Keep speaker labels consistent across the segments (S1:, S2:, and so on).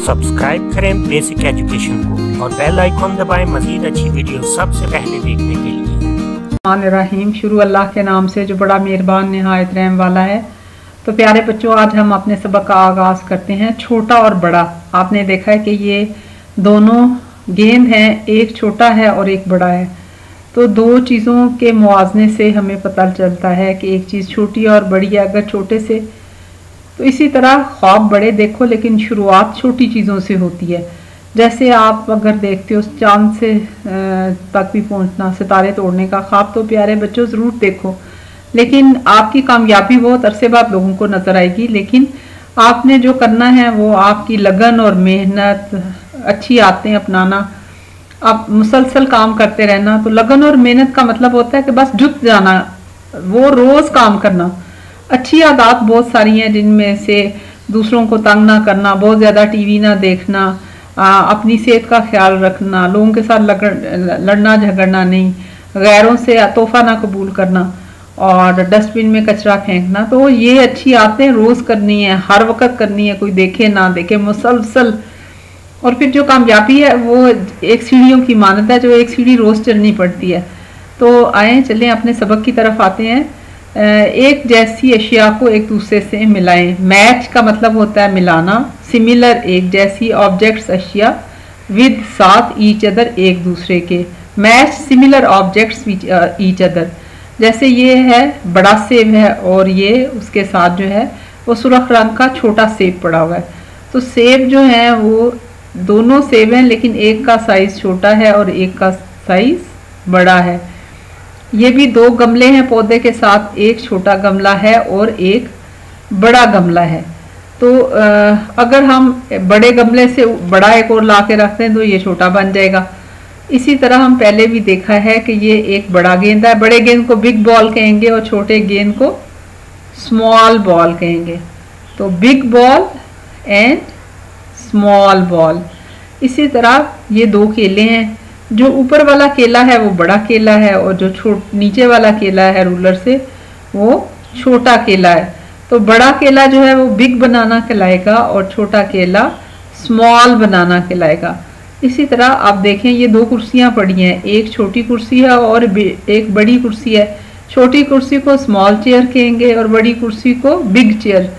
S1: Subscribe करें basic education को और बेल आइकॉन दबाएं मजीद अच्छी वीडियो सबसे पहले देखने के लिए।
S2: रहीम शुरू अल्लाह के नाम से जो बड़ा मेहरबान निहायत रहम वाला है। तो प्यारे बच्चों, आज हम अपने सबक का आगाज़ करते हैं। छोटा और बड़ा, आपने देखा है कि ये दोनों गेंद हैं, एक छोटा है और एक बड़ा है। तो दो चीज़ों के मुआवजे से हमें पता चलता है कि एक चीज़ छोटी और बड़ी है। अगर छोटे से, तो इसी तरह ख्वाब बड़े देखो, लेकिन शुरुआत छोटी चीज़ों से होती है। जैसे आप अगर देखते हो चांद से तक भी पहुंचना, सितारे तोड़ने का ख्वाब, तो प्यारे बच्चों ज़रूर देखो, लेकिन आपकी कामयाबी बहुत अरसे बाद लोगों को नज़र आएगी। लेकिन आपने जो करना है वो आपकी लगन और मेहनत, अच्छी आदतें अपनाना, आप मुसलसल काम करते रहना। तो लगन और मेहनत का मतलब होता है कि बस जुट जाना, वो रोज़ काम करना। अच्छी आदत बहुत सारी हैं, जिनमें से दूसरों को तंग ना करना, बहुत ज़्यादा टीवी ना देखना, अपनी सेहत का ख्याल रखना, लोगों के साथ लड़ना झगड़ना नहीं, गैरों से तोहफा ना कबूल करना और डस्टबिन में कचरा फेंकना। तो ये अच्छी आदतें रोज़ करनी है, हर वक्त करनी है, कोई देखे ना देखे, मुसलसल। और फिर जो कामयाबी है वो एक सीढ़ियों की मानत है, जो एक सीढ़ी रोज़ चलनी पड़ती है। तो आए चलें अपने सबक की तरफ आते हैं। एक जैसी अशिया को एक दूसरे से मिलाएं। मैच का मतलब होता है मिलाना। सिमिलर, एक जैसी। ऑब्जेक्ट्स, अशिया। विद, साथ। ईच अदर, एक दूसरे के। Match similar objects each other. जैसे ये है बड़ा सेब है और ये उसके साथ जो है वो सुर्ख रंग का छोटा सेब पड़ा हुआ है। तो सेब जो है वो दोनों सेब हैं, लेकिन एक का साइज छोटा है और एक का साइज बड़ा है। ये भी दो गमले हैं पौधे के साथ, एक छोटा गमला है और एक बड़ा गमला है। तो अगर हम बड़े गमले से बड़ा एक और ला के रखते हैं तो ये छोटा बन जाएगा। इसी तरह हम पहले भी देखा है कि ये एक बड़ा गेंद है। बड़े गेंद को बिग बॉल कहेंगे और छोटे गेंद को स्मॉल बॉल कहेंगे। तो big ball and small ball. इसी तरह ये दो केले हैं, जो ऊपर वाला केला है वो बड़ा केला है और जो नीचे वाला केला है रूलर से, वो छोटा केला है। तो बड़ा केला जो है वो बिग बनाना कहलाएगा और छोटा केला स्मॉल बनाना कहलाएगा। इसी तरह आप देखें ये दो कुर्सियां पड़ी हैं, एक छोटी कुर्सी है और एक बड़ी कुर्सी है। छोटी कुर्सी को स्मॉल चेयर कहेंगे और बड़ी कुर्सी को बिग चेयर।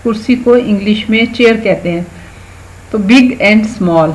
S2: कुर्सी को इंग्लिश में चेयर कहते हैं। तो बिग एंड स्मॉल।